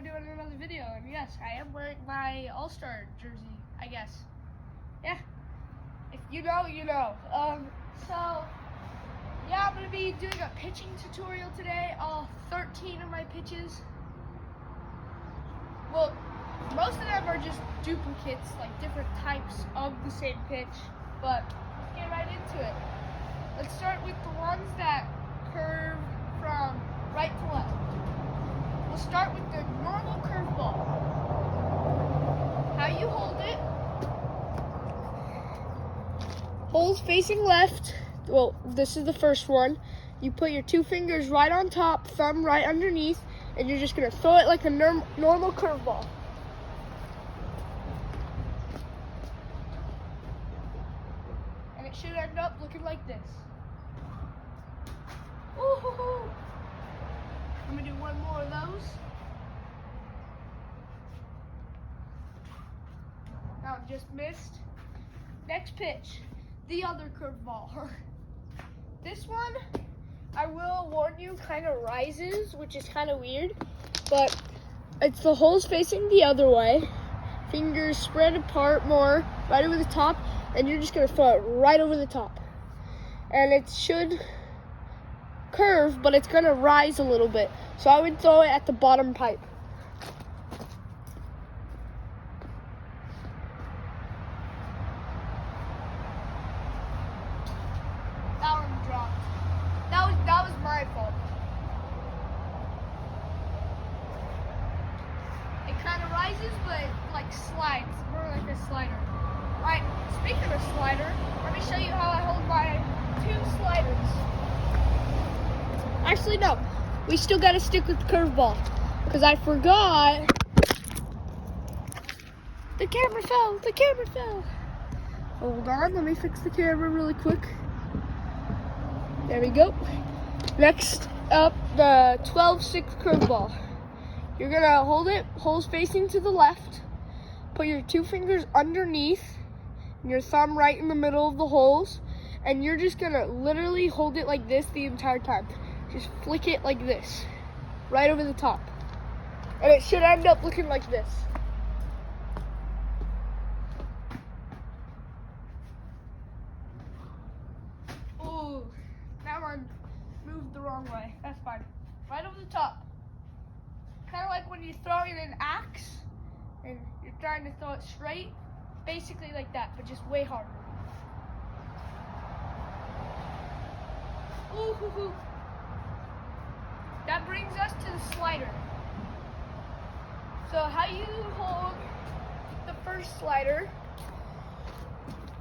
doing another video, and yes, I am wearing my All-Star jersey, I guess. Yeah, if you know, you know. So, yeah, I'm going to be doing a pitching tutorial today, all 13 of my pitches. Well, most of them are just duplicates, like different types of the same pitch, but let's get right into it. Let's start with the ones that curve from right to left. We'll start with the normal curveball. How you hold it. Holes facing left. Well, this is the first one. You put your two fingers right on top, thumb right underneath, and you're just going to throw it like a normal curveball. And it should end up looking like this. Ooh. I'm going to do one more of those. Now just missed. Next pitch, the other curveball. This one, I will warn you, kind of rises, which is kind of weird, but it's the holes facing the other way. Fingers spread apart more, right over the top, and you're just going to throw it right over the top. And it should curve, but it's going to rise a little bit. So I would throw it at the bottom pipe. That one dropped. That was my fault. It kind of rises, but it like slides, more like a slider. Alright, speaking of slider, let me show you how I hold my two sliders. Actually, no. We still got to stick with the curveball because I forgot. The camera fell. The camera fell. Hold on. Let me fix the camera really quick. There we go. Next up, the 12-6 curveball. You're going to hold it, holes facing to the left. Put your two fingers underneath and your thumb right in the middle of the holes. And you're just going to literally hold it like this the entire time. Just flick it like this, right over the top. And it should end up looking like this. Ooh, that one moved the wrong way. That's fine. Right over the top. Kind of like when you're throwing an axe and you're trying to throw it straight. Basically like that, but just way harder. Ooh. That brings us to the slider. So how you hold the first slider,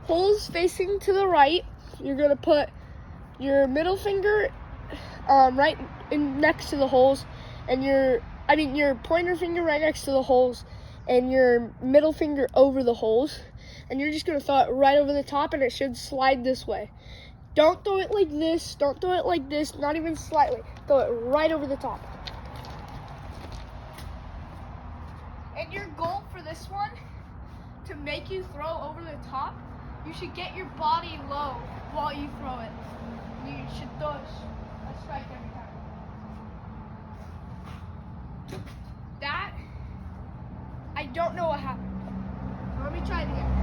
holes facing to the right, you're gonna put your middle finger right in next to the holes, and your pointer finger right next to the holes, and your middle finger over the holes, and you're just gonna throw it right over the top, and it should slide this way. Don't throw it like this, don't throw it like this, not even slightly. Throw it right over the top. And your goal for this one, to make you throw over the top, you should get your body low while you throw it. You should throw a strike every time. That, I don't know what happened. Let me try it again.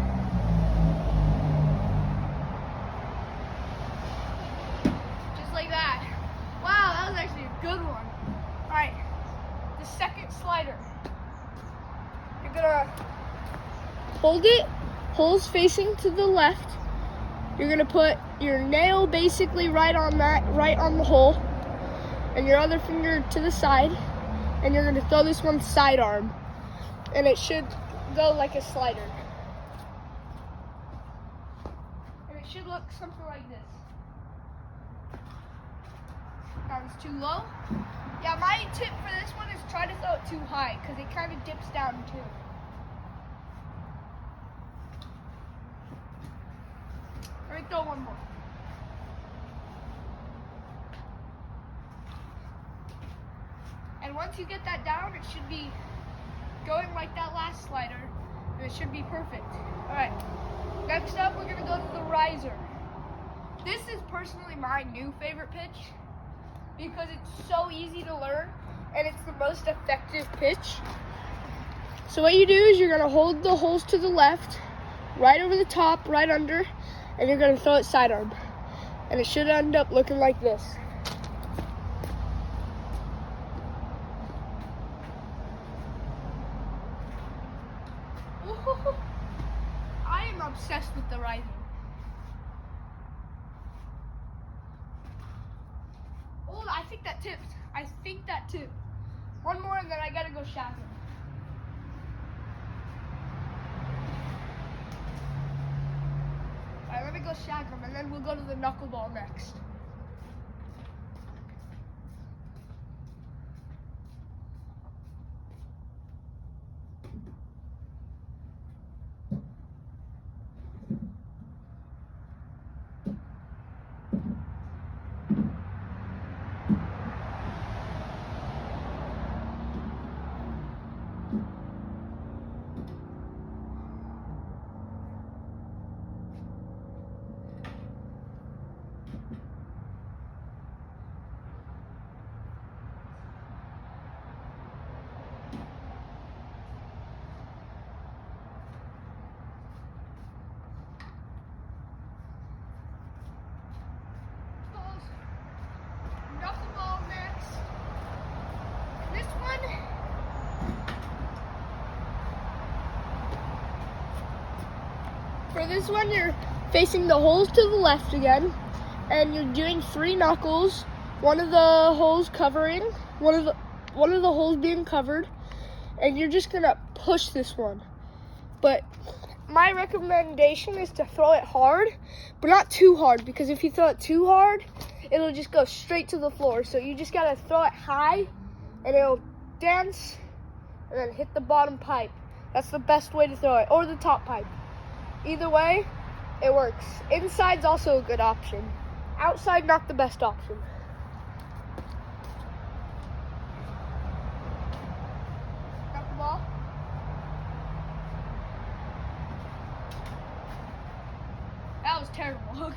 Like that. Wow, that was actually a good one. Alright, the second slider. You're gonna hold it, holes facing to the left. You're gonna put your nail basically right on the hole, and your other finger to the side, and you're gonna throw this one sidearm, and it should go like a slider. And it should look something like this. That was too low. Yeah, my tip for this one is try to throw it too high because it kind of dips down too. Let me throw one more. And once you get that down, it should be going like that last slider, and it should be perfect. All right, next up we're gonna go to the riser. This is personally my new favorite pitch, because it's so easy to learn and it's the most effective pitch. So what you do is you're gonna hold the holes to the left, right over the top, right under, and you're gonna throw it sidearm. And it should end up looking like this. Ooh, I am obsessed with the rising. Oh, I think that tipped. One more and then I gotta go shack him. Alright, let me go shag him and then we'll go to the knuckleball next. Knuckleball next. This one, for this one, you're facing the holes to the left again, and you're doing 3 knuckles. One of the holes being covered, and you're just gonna push this one. But my recommendation is to throw it hard, but not too hard, because if you throw it too hard, it'll just go straight to the floor. So you just gotta throw it high, and it'll dance, and then hit the bottom pipe. That's the best way to throw it, or the top pipe. Either way, it works. Inside's also a good option. Outside, not the best option. Got the ball? That was terrible.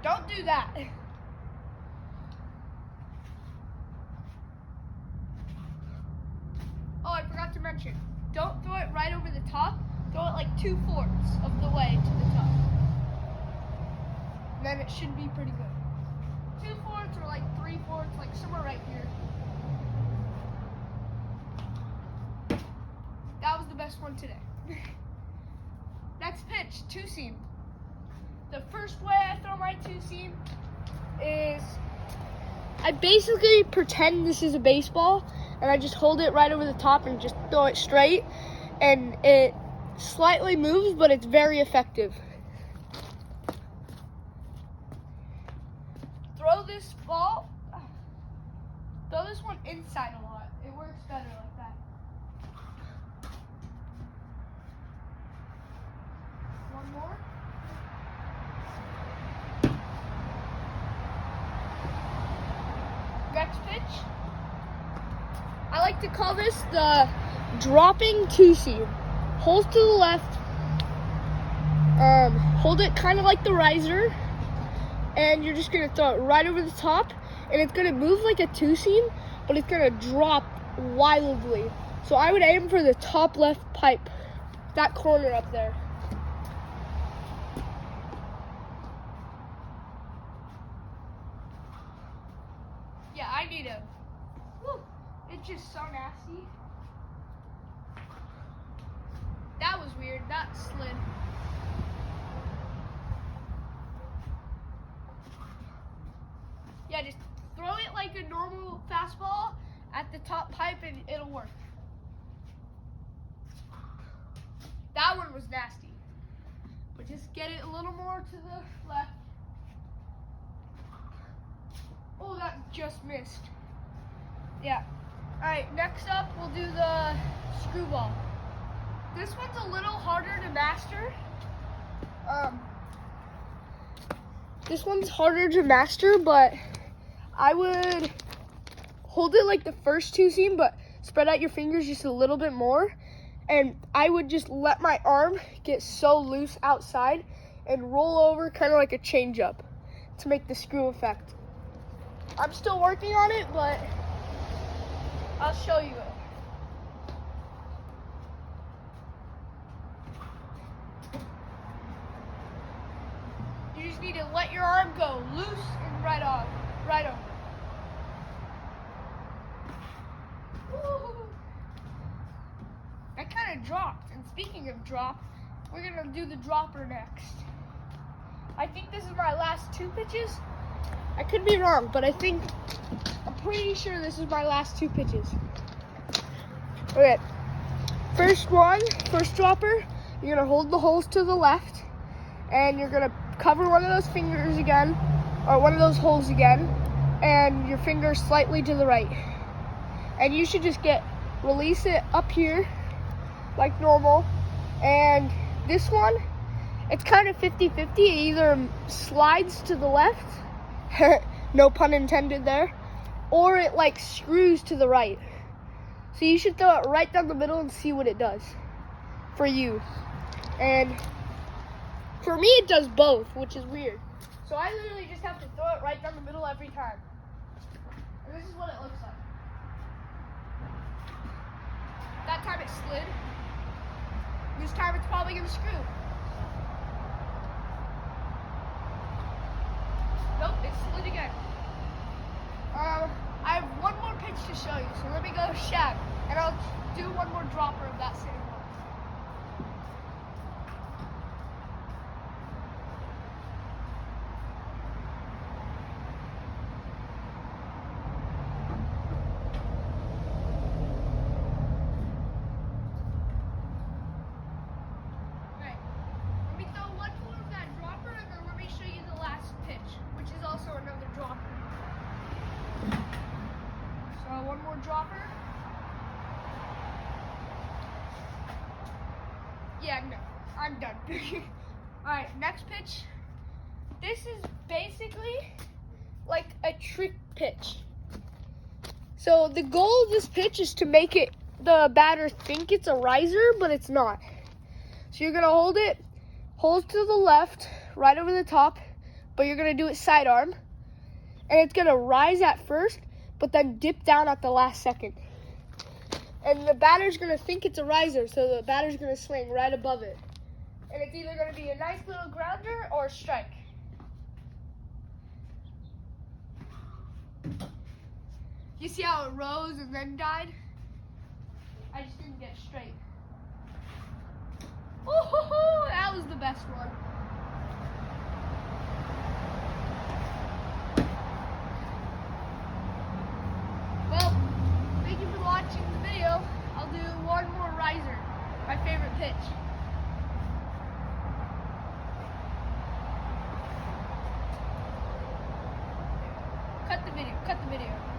Don't do that. Oh, I forgot to mention, don't throw it right over the top. Throw it like 2/4 of the way to the top. And then it should be pretty good. 2/4 or like 3/4, like somewhere right here. That was the best one today. Next pitch, 2-seam. The first way I throw my 2-seam is I basically pretend this is a baseball, and I just hold it right over the top and just throw it straight, and it slightly moves, but it's very effective. Throw this one inside a lot. It works better like that. One more. Next pitch. I like to call this the dropping 2-seam. Holes to the left. Hold it kind of like the riser, and you're just gonna throw it right over the top, and it's gonna move like a 2-seam, but it's gonna drop wildly. So I would aim for the top left pipe, that corner up there. Yeah, I need him. Whew, it's just so nasty. That was weird, that slid. Yeah, just throw it like a normal fastball at the top pipe and it'll work. That one was nasty. But just get it a little more to the left. Oh, that just missed. Yeah. Alright, next up we'll do the screwball. This one's a little harder to master. This one's harder to master, but I would hold it like the first 2-seam, but spread out your fingers just a little bit more. And I would just let my arm get so loose outside and roll over kind of like a change-up to make the screw effect. I'm still working on it, but I'll show you it. You just need to let your arm go loose and right on, right over. Woo. That kind of dropped. And speaking of drop, we're gonna do the dropper next. I think this is my last 2 pitches. I could be wrong, but I'm pretty sure this is my last 2 pitches. Okay, first dropper, you're gonna hold the holes to the left, and you're gonna cover one of those fingers again, or one of those holes again, and your finger slightly to the right. And you should just release it up here, like normal. And this one, it's kind of 50-50. It either slides to the left, no pun intended there, or it like screws to the right. So you should throw it right down the middle and see what it does for you. And for me, it does both, which is weird. So I literally just have to throw it right down the middle every time. And this is what it looks like. That time it slid. This time it's probably gonna screw. Nope, it slid again. I have one more pitch to show you, so let me go shag, and I'll do one more dropper of that same one. Okay, let me throw one more of that dropper, and then let me show you the last pitch, which is also another dropper. So one more dropper. Yeah, no, I'm done. All right, next pitch. This is basically like a trick pitch. So the goal of this pitch is to make the batter think it's a riser, but it's not. So you're gonna hold to the left, right over the top, but you're gonna do it sidearm, and it's gonna rise at first, but then dip down at the last second. And the batter's gonna think it's a riser, so the batter's gonna swing right above it. And it's either gonna be a nice little grounder or a strike. You see how it rose and then died? I just didn't get straight. Oh, that was the best one. Well, thank you for watching the video. I'll do one more riser, my favorite pitch. Cut the video.